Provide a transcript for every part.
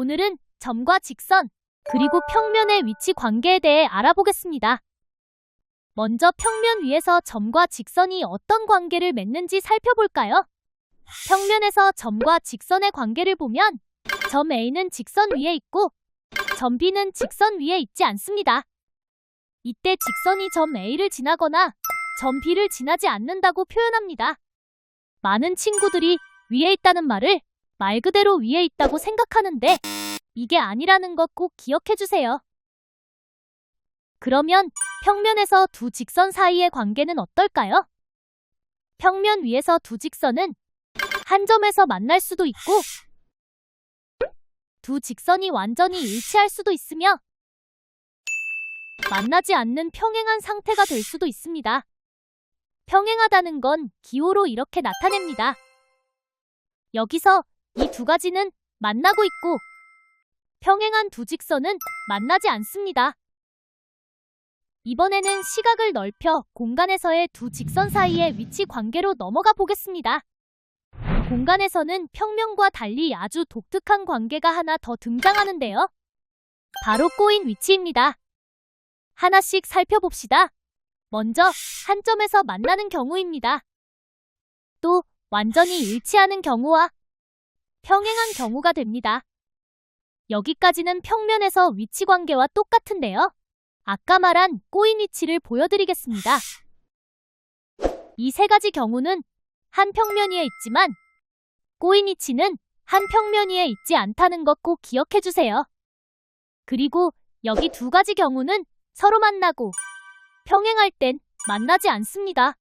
오늘은 점과 직선, 그리고 평면의 위치 관계에 대해 알아보겠습니다. 먼저 평면 위에서 점과 직선이 어떤 관계를 맺는지 살펴볼까요? 평면에서 점과 직선의 관계를 보면 점 A는 직선 위에 있고 점 B는 직선 위에 있지 않습니다. 이때 직선이 점 A를 지나거나 점 B를 지나지 않는다고 표현합니다. 많은 친구들이 위에 있다는 말을 말 그대로 위에 있다고 생각하는데 이게 아니라는 것 꼭 기억해 주세요. 그러면 평면에서 두 직선 사이의 관계는 어떨까요? 평면 위에서 두 직선은 한 점에서 만날 수도 있고 두 직선이 완전히 일치할 수도 있으며 만나지 않는 평행한 상태가 될 수도 있습니다. 평행하다는 건 기호로 이렇게 나타냅니다. 여기서 이 두 가지는 만나고 있고 평행한 두 직선은 만나지 않습니다. 이번에는 시각을 넓혀 공간에서의 두 직선 사이의 위치 관계로 넘어가 보겠습니다. 공간에서는 평면과 달리 아주 독특한 관계가 하나 더 등장하는데요. 바로 꼬인 위치입니다. 하나씩 살펴봅시다. 먼저 한 점에서 만나는 경우입니다. 또 완전히 일치하는 경우와 평행한 경우가 됩니다. 여기까지는 평면에서 위치 관계와 똑같은데요. 아까 말한 꼬인 위치를 보여드리겠습니다. 이 세 가지 경우는 한 평면 위에 있지만 꼬인 위치는 한 평면 위에 있지 않다는 것 꼭 기억해 주세요. 그리고 여기 두 가지 경우는 서로 만나고 평행할 땐 만나지 않습니다.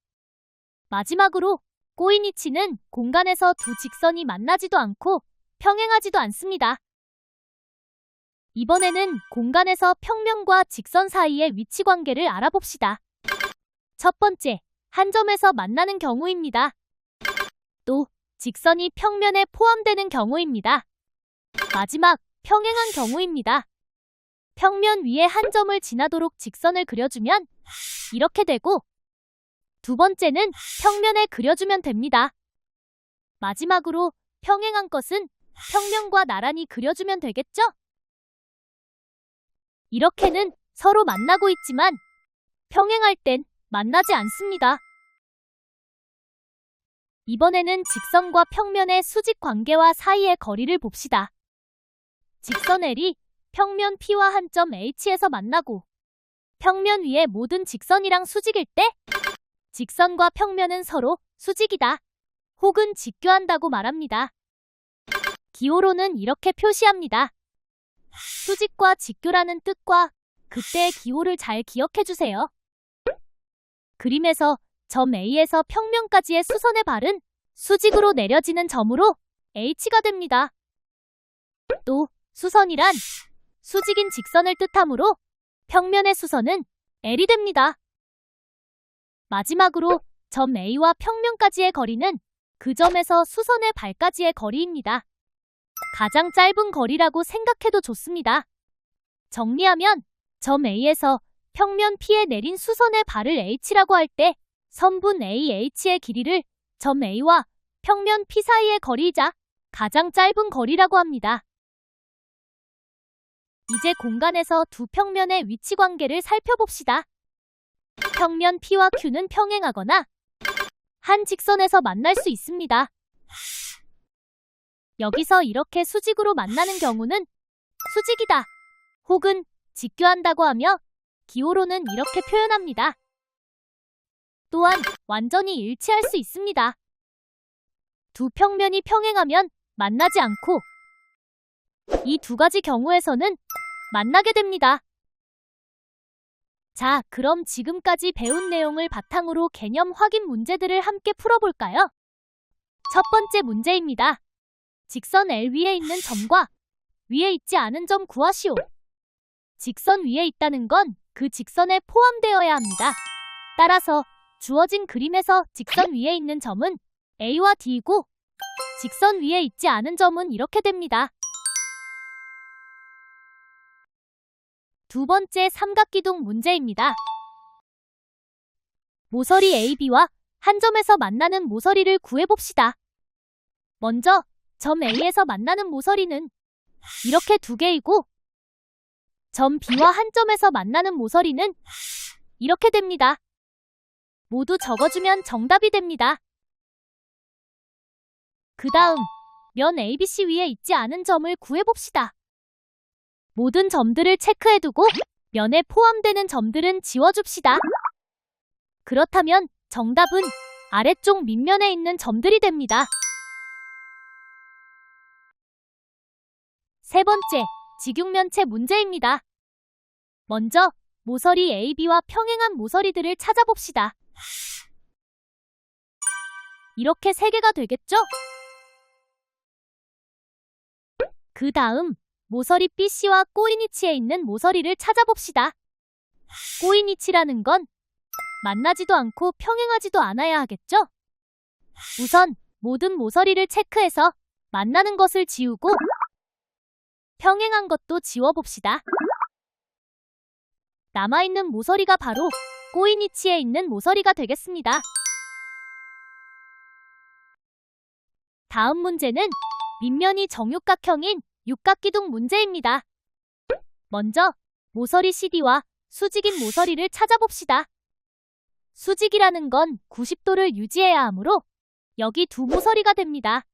마지막으로 꼬인 위치는 공간에서 두 직선이 만나지도 않고 평행하지도 않습니다. 이번에는 공간에서 평면과 직선 사이의 위치 관계를 알아봅시다. 첫 번째, 한 점에서 만나는 경우입니다. 또 직선이 평면에 포함되는 경우입니다. 마지막, 평행한 경우입니다. 평면 위에 한 점을 지나도록 직선을 그려주면 이렇게 되고 두 번째는 평면에 그려주면 됩니다. 마지막으로 평행한 것은 평면과 나란히 그려주면 되겠죠? 이렇게는 서로 만나고 있지만 평행할 땐 만나지 않습니다. 이번에는 직선과 평면의 수직 관계와 사이의 거리를 봅시다. 직선 L이 평면 P와 한 점 H에서 만나고 평면 위의 모든 직선이랑 수직일 때 직선과 평면은 서로 수직이다 혹은 직교한다고 말합니다. 기호로는 이렇게 표시합니다. 수직과 직교라는 뜻과 그때의 기호를 잘 기억해 주세요. 그림에서 점 A에서 평면까지의 수선의 발은 수직으로 내려지는 점으로 H가 됩니다. 또 수선이란 수직인 직선을 뜻하므로 평면의 수선은 L이 됩니다. 마지막으로 점 A와 평면까지의 거리는 그 점에서 수선의 발까지의 거리입니다. 가장 짧은 거리라고 생각해도 좋습니다. 정리하면 점 A에서 평면 P에 내린 수선의 발을 H라고 할 때 선분 AH의 길이를 점 A와 평면 P 사이의 거리이자 가장 짧은 거리라고 합니다. 이제 공간에서 두 평면의 위치 관계를 살펴봅시다. 평면 P와 Q는 평행하거나 한 직선에서 만날 수 있습니다. 여기서 이렇게 수직으로 만나는 경우는 수직이다 혹은 직교한다고 하며 기호로는 이렇게 표현합니다. 또한 완전히 일치할 수 있습니다. 두 평면이 평행하면 만나지 않고 이 두 가지 경우에서는 만나게 됩니다. 자, 그럼 지금까지 배운 내용을 바탕으로 개념 확인 문제들을 함께 풀어볼까요? 첫 번째 문제입니다. 직선 L 위에 있는 점과 위에 있지 않은 점 구하시오. 직선 위에 있다는 건 그 직선에 포함되어야 합니다. 따라서 주어진 그림에서 직선 위에 있는 점은 A와 D이고 직선 위에 있지 않은 점은 이렇게 됩니다. 두 번째 삼각기둥 문제입니다. 모서리 AB와 한 점에서 만나는 모서리를 구해봅시다. 먼저 점 A에서 만나는 모서리는 이렇게 두 개이고 점 B와 한 점에서 만나는 모서리는 이렇게 됩니다. 모두 적어주면 정답이 됩니다. 그 다음 면 ABC 위에 있지 않은 점을 구해봅시다. 모든 점들을 체크해두고 면에 포함되는 점들은 지워줍시다. 그렇다면 정답은 아래쪽 밑면에 있는 점들이 됩니다. 세 번째, 직육면체 문제입니다. 먼저 모서리 AB와 평행한 모서리들을 찾아봅시다. 이렇게 세 개가 되겠죠? 그 다음 모서리 BC와 꼬인위치에 있는 모서리를 찾아봅시다. 꼬인위치라는 건 만나지도 않고 평행하지도 않아야 하겠죠? 우선 모든 모서리를 체크해서 만나는 것을 지우고 평행한 것도 지워봅시다. 남아있는 모서리가 바로 꼬인위치에 있는 모서리가 되겠습니다. 다음 문제는 밑면이 정육각형인 육각기둥 문제입니다. 먼저 모서리 CD와 수직인 모서리를 찾아봅시다. 수직이라는 건 90도를 유지해야 하므로 여기 두 모서리가 됩니다.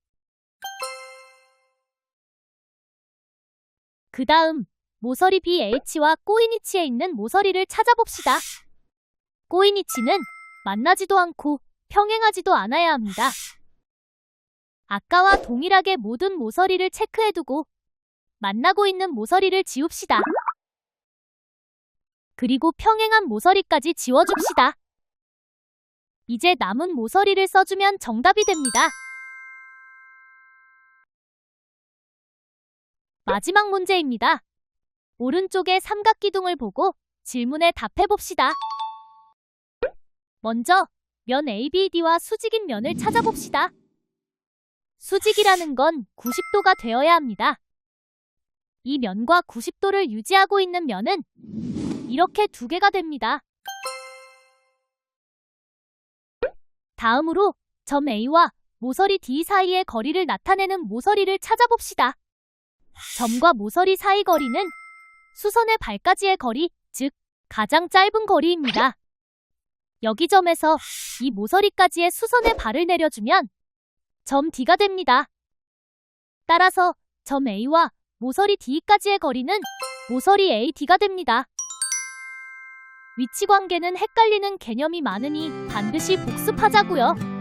그 다음 모서리 BH와 꼬인위치에 있는 모서리를 찾아봅시다. 꼬인위치는 만나지도 않고 평행하지도 않아야 합니다. 아까와 동일하게 모든 모서리를 체크해두고 만나고 있는 모서리를 지웁시다. 그리고 평행한 모서리까지 지워줍시다. 이제 남은 모서리를 써주면 정답이 됩니다. 마지막 문제입니다. 오른쪽의 삼각기둥을 보고 질문에 답해봅시다. 먼저 면 ABD와 수직인 면을 찾아봅시다. 수직이라는 건 90도가 되어야 합니다. 이 면과 90도를 유지하고 있는 면은 이렇게 두 개가 됩니다. 다음으로 점 A와 모서리 D 사이의 거리를 나타내는 모서리를 찾아봅시다. 점과 모서리 사이 거리는 수선의 발까지의 거리, 즉 가장 짧은 거리입니다. 여기 점에서 이 모서리까지의 수선의 발을 내려주면 점 D가 됩니다. 따라서 점 A와 모서리 D까지의 거리는 모서리 AD가 됩니다. 위치 관계는 헷갈리는 개념이 많으니 반드시 복습하자고요.